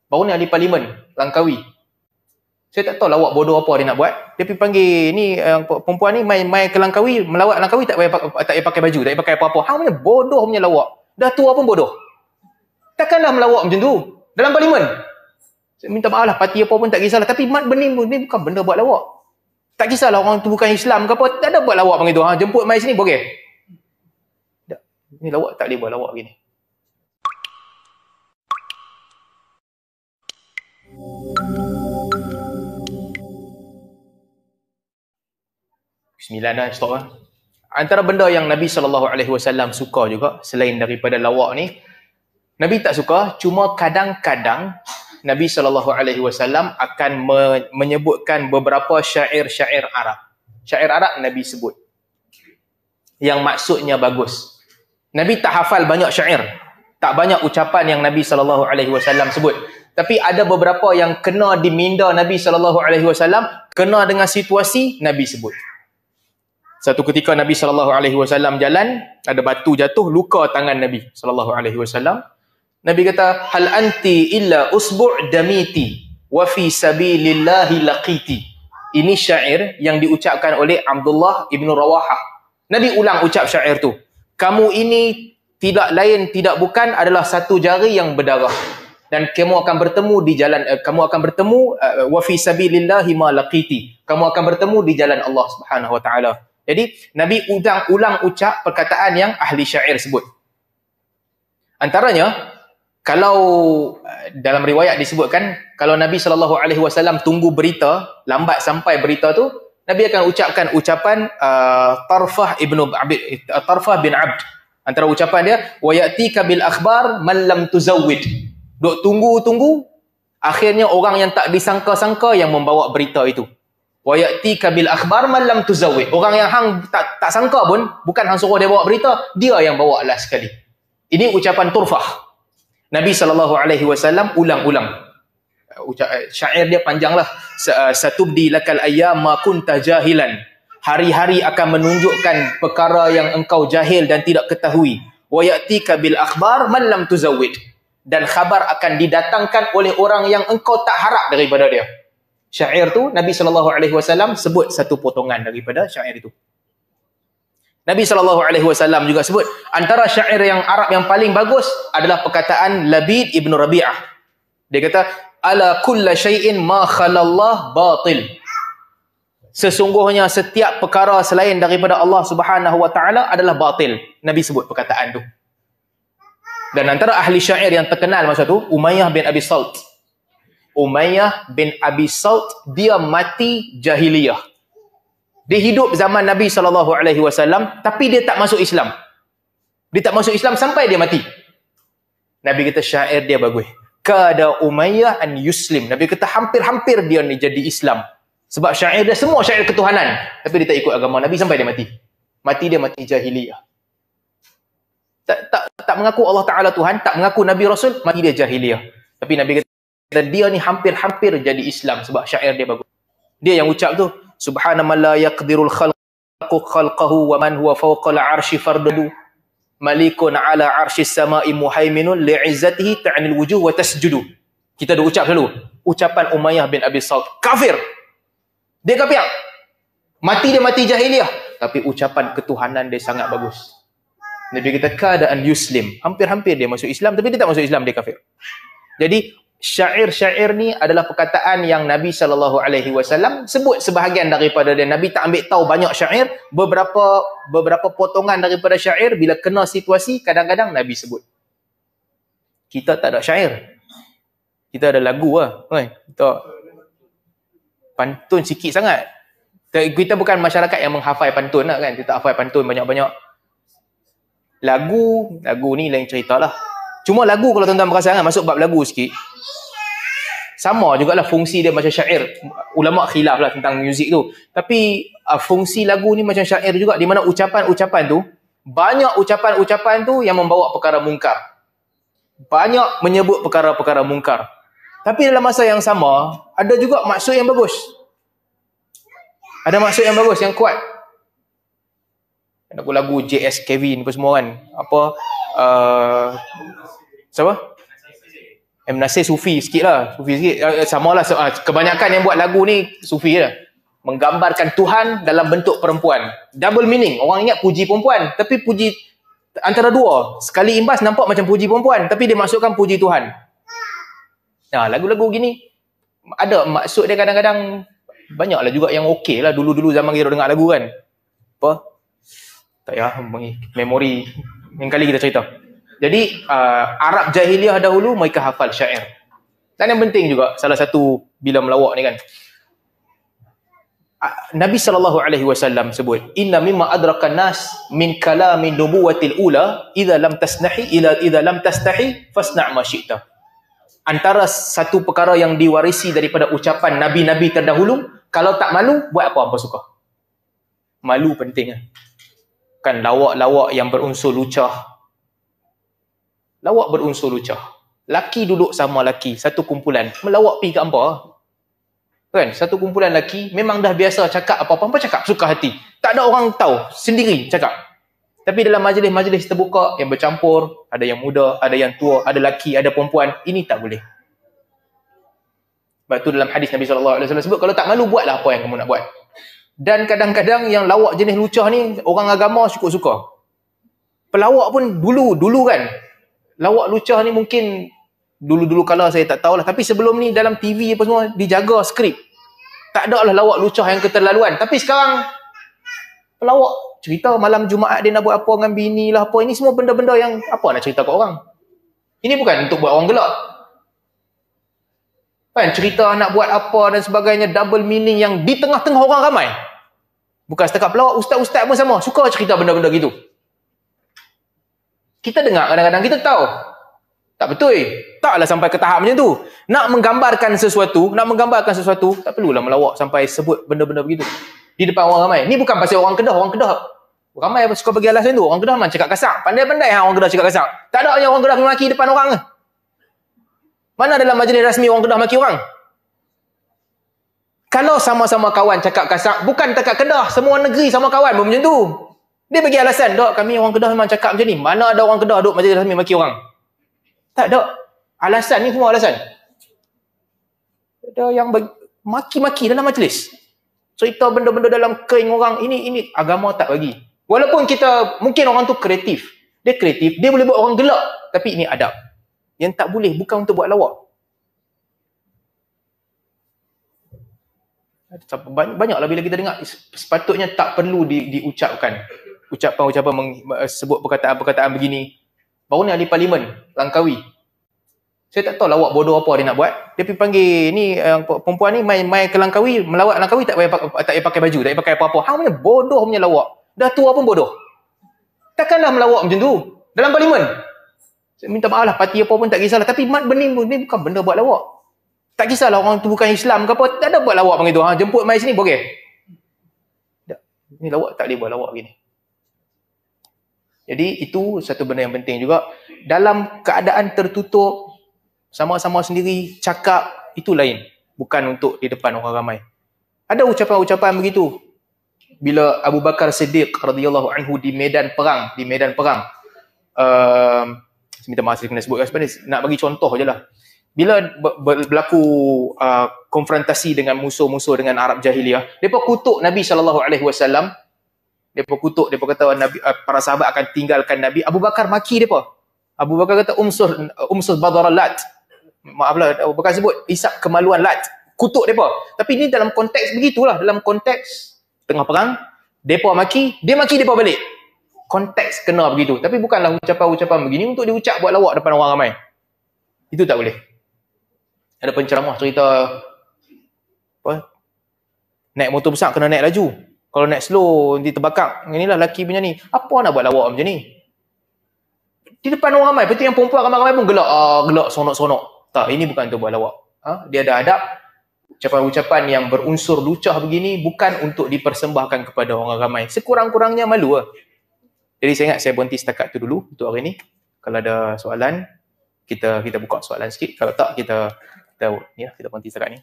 Baru ni ahli parlimen, Langkawi. Saya tak tahu lawak bodoh apa dia nak buat. Dia pergi panggil ni perempuan ni main ke Langkawi, melawat Langkawi tak payah pakai baju, tak payah pakai apa-apa. Hang punya bodoh punya lawak. Dah tua pun bodoh. Takkanlah melawak macam tu dalam parlimen. Saya minta maaf lah, parti apa pun tak kisahlah. Tapi benih ni bukan benda buat lawak. Tak kisahlah orang tu bukan Islam ke apa, tak ada buat lawak macam tu. Jemput mai sini boleh. Tak. Ni lawak tak boleh buat lawak gini. Bismillah dah, stop lah. Antara benda yang Nabi SAW suka juga, selain daripada lawak ni, Nabi tak suka, cuma kadang-kadang Nabi SAW akan menyebutkan beberapa syair-syair Arab. Syair Arab Nabi sebut. Yang maksudnya bagus. Nabi tak hafal banyak syair. Tak banyak ucapan yang Nabi SAW sebut. Tapi ada beberapa yang kena diminda Nabi SAW, kena dengan situasi, Nabi sebut. Satu ketika Nabi SAW jalan, ada batu jatuh, luka tangan Nabi SAW. Nabi kata, hal anti illa usbu' damiti wa fi sabilillahi laqiti. Ini syair yang diucapkan oleh Abdullah ibn Rawahah. Nabi ulang ucap syair tu. Kamu ini tidak lain, tidak bukan adalah satu jari yang berdarah. Dan kamu akan bertemu di jalan, kamu akan bertemu wa fi sabilillahi ma laqiti. Kamu akan bertemu di jalan Allah Subhanahu wa taala. Jadi Nabi ulang ucap perkataan yang ahli syair sebut. Antaranya, kalau dalam riwayat disebutkan, kalau Nabi SAW tunggu berita, lambat sampai berita tu, Nabi akan ucapkan ucapan Tarfah bin Abd. Antara ucapan dia, wa ya'tika bil akhbar man lam tuzawwid. Duk tunggu, akhirnya orang yang tak disangka-sangka yang membawa berita itu. Wa ya'tika bil akhbar man lam tuzawwid. Orang yang hang tak sangka pun, bukan hang suruh dia bawa berita, dia yang bawa last sekali. Ini ucapan Turfah. Nabi SAW ulang-ulang. Syair dia panjanglah. Satubdi lakal ayyam ma kunta jahilan. Hari-hari akan menunjukkan perkara yang engkau jahil dan tidak ketahui. Wa ya'tika bil akhbar man lam tuzawwid. Dan khabar akan didatangkan oleh orang yang engkau tak harap daripada dia. Syair tu Nabi SAW sebut satu potongan daripada syair itu. Nabi SAW juga sebut, antara syair yang Arab yang paling bagus adalah perkataan Labid ibn Rabi'ah. Dia kata, ala kulla syai'in ma khalallah batil. Sesungguhnya setiap perkara selain daripada Allah Subhanahu wa taala adalah batil. Nabi sebut perkataan tu. Dan antara ahli syair yang terkenal masa tu, Umayyah bin Abi Salt. Umayyah bin Abi Salt, dia mati jahiliyah. Dia hidup zaman Nabi SAW, tapi dia tak masuk Islam. Dia tak masuk Islam sampai dia mati. Nabi kata syair dia bagus. Kada Umayyah an yuslim. Nabi kata hampir-hampir dia ni jadi Islam. Sebab syair dia semua syair ketuhanan. Tapi dia tak ikut agama Nabi sampai dia mati. Mati dia mati jahiliyah. Tak mengaku Allah Ta'ala Tuhan, tak mengaku Nabi Rasul, mati dia jahiliyah. Tapi Nabi kata dia ni hampir-hampir jadi Islam sebab syair dia bagus. Dia yang ucap tu, subhana man la yaqdirul khalqu khalqahu wa man huwa fawqa al-'arsy fardadu malikun 'ala 'arsyis sama'i muhaiminun li'izzatihi ta'nil wujuh wa tasjudu. Kita dah ucap dulu ucapan Umayyah bin Abi Salt. Kafir. Dia kafir. Mati dia mati jahiliyah, tapi ucapan ketuhanan dia sangat bagus. Nabi kata keadaan Yuslim, hampir-hampir dia masuk Islam, tapi dia tak masuk Islam, dia kafir. Jadi syair-syair ni adalah perkataan yang Nabi SAW sebut sebahagian daripada dia. Nabi tak ambil tahu banyak syair, beberapa potongan daripada syair bila kena situasi kadang-kadang Nabi sebut. Kita tak ada syair. Kita ada lagu lah. Kita pantun sikit sangat. Kita bukan masyarakat yang menghafal pantun lah kan. Kita hafal pantun banyak-banyak. Lagu ni lain cerita lah. Cuma lagu kalau tuan-tuan perasan kan, masuk bab lagu sikit, sama jugalah fungsi dia macam syair. Ulama' khilaf lah tentang muzik tu. Tapi fungsi lagu ni macam syair juga, di mana ucapan-ucapan tu, banyak ucapan-ucapan tu yang membawa perkara mungkar. Banyak menyebut perkara-perkara mungkar. Tapi dalam masa yang sama, ada juga maksud yang bagus. Ada maksud yang bagus, yang kuat. Ada lagu JS Kevin apa semua kan. Siapa? Nasir sufi sikit lah. Sufi sikit. Samalah. Kebanyakan yang buat lagu ni sufi lah. Menggambarkan Tuhan dalam bentuk perempuan. Double meaning. Orang ingat puji perempuan. Tapi puji antara dua. Sekali imbas nampak macam puji perempuan. Tapi dia masukkan puji Tuhan. Nah, lagu-lagu gini. Ada maksud dia kadang-kadang. Banyaklah juga yang okey lah. Dulu-dulu zaman kita dengar lagu kan. Apa? Tak ya. Memori. Yang kali kita cerita. Jadi Arab jahiliah dahulu mereka hafal syair. Dan yang penting juga salah satu bila melawak ni kan. Nabi SAW sebut, "Inna mimma adrakan nas min kalamin nubuwatil ula idza lam tastahi fasna' ma syi'ta." Antara satu perkara yang diwarisi daripada ucapan nabi-nabi terdahulu, kalau tak malu buat apa suka. Malu penting kan. Kan lawak-lawak yang berunsur lucah. Lawak berunsur lucah. Laki duduk sama laki, satu kumpulan. Melawak pergi kat hampa. Kan? Satu kumpulan laki, memang dah biasa cakap apa-apa cakap, suka hati. Tak ada orang tahu, sendiri cakap. Tapi dalam majlis-majlis terbuka, yang bercampur, ada yang muda, ada yang tua, ada laki, ada perempuan, ini tak boleh. Sebab tu dalam hadis Nabi SAW sebut, kalau tak malu, buatlah apa yang kamu nak buat. Dan kadang-kadang yang lawak jenis lucah ni, orang agama suka-suka. Pelawak pun dulu kan, lawak lucah ni mungkin dulu-dulu kala saya tak tahulah. Tapi sebelum ni dalam TV apa semua dijaga skrip. Tak ada lah lawak lucah yang keterlaluan. Tapi sekarang pelawak cerita malam Jumaat dia nak buat apa dengan bini lah apa. Ini semua benda-benda yang apa nak cerita kat orang. Ini bukan untuk buat orang gelak. Kan cerita nak buat apa dan sebagainya, double meaning yang di tengah-tengah orang ramai. Bukan setakat pelawak, ustaz-ustaz pun sama. Suka cerita benda-benda gitu. Kita dengar kadang-kadang, kita tahu. Tak betul. Taklah sampai ke tahap macam tu. Nak menggambarkan sesuatu, tak perlulah melawak sampai sebut benda-benda begitu. Di depan orang ramai. Ni bukan pasal orang Kedah. Orang Kedah ramai suka bagi alasan tu. Orang Kedah memang cakap kasar. Pandai-pandai orang Kedah cakap kasar. Tak ada yang orang Kedah maki depan orang. Mana dalam majlis rasmi orang Kedah maki orang? Kalau sama-sama kawan cakap kasar, bukan dekat Kedah, semua negeri sama kawan pun macam tu. Dia bagi alasan, "Dok, kami orang Kedah memang cakap macam ni." Mana ada orang Kedah duduk majlis rasmi maki orang? Tak ada. Alasan ni semua alasan. Ada yang maki-maki dalam majlis. Cerita benda-benda dalam kain orang. Ini agama tak bagi. Walaupun kita, mungkin orang tu kreatif. Dia kreatif, dia boleh buat orang gelak. Tapi ini adab. Yang tak boleh, bukan untuk buat lawak. Banyaklah bila kita dengar, sepatutnya tak perlu diucapkan. Ucapan-ucapan sebut perkataan-perkataan begini. Baru ni ahli parlimen Langkawi. Saya tak tahu lawak bodoh apa dia nak buat. Dia pergi panggil ni perempuan ni mai ke Langkawi, melawat Langkawi tak payah pakai baju, tak payah pakai apa-apa. Hang punya bodoh punya lawak. Dah tua pun bodoh. Takkanlah melawak macam tu dalam parlimen. Saya minta maaf lah, parti apa pun tak kisahlah, tapi ni bukan benda buat lawak. Tak kisahlah orang tu bukan Islam ke apa, tak ada buat lawak begitu. Jemput mai sini boleh. Ni lawak tak boleh buat lawak gini. Jadi itu satu benda yang penting juga. Dalam keadaan tertutup, sama-sama sendiri, cakap, itu lain. Bukan untuk di depan orang ramai. Ada ucapan-ucapan begitu. Bila Abu Bakar Siddiq radhiyallahu anhu di medan perang. Saya minta maaf saya kena sebut. Nak bagi contoh je lah. Bila berlaku konfrontasi dengan musuh-musuh dengan Arab jahiliah, mereka kutuk Nabi SAW. Mereka kutuk, mereka kata para sahabat akan tinggalkan Nabi. Abu Bakar maki mereka. Abu Bakar kata umsur badara lat. Maaflah, Abu Bakar sebut isap kemaluan lat. Kutuk mereka. Tapi ini dalam konteks begitulah. Dalam konteks tengah perang, mereka maki, dia maki mereka balik. Konteks kena begitu. Tapi bukanlah ucapan-ucapan begini untuk diucap buat lawak depan orang ramai. Itu tak boleh. Ada penceramah cerita apa? Naik motor besar kena naik laju. Kalau naik slow nanti terbakar. Inilah lelaki punya ni. Apa nak buat lawak macam ni? Di depan orang ramai. Betul yang perempuan ramai-ramai pun gelak. Gelak, sonok-sonok. Tak, ini bukan untuk buat lawak. Dia ada adab. Ucapan-ucapan yang berunsur lucah begini bukan untuk dipersembahkan kepada orang ramai. Sekurang-kurangnya malu lah. Jadi saya ingat saya berhenti setakat tu dulu untuk hari ni. Kalau ada soalan, kita buka soalan sikit. Kalau tak, kita berhenti setakat ni.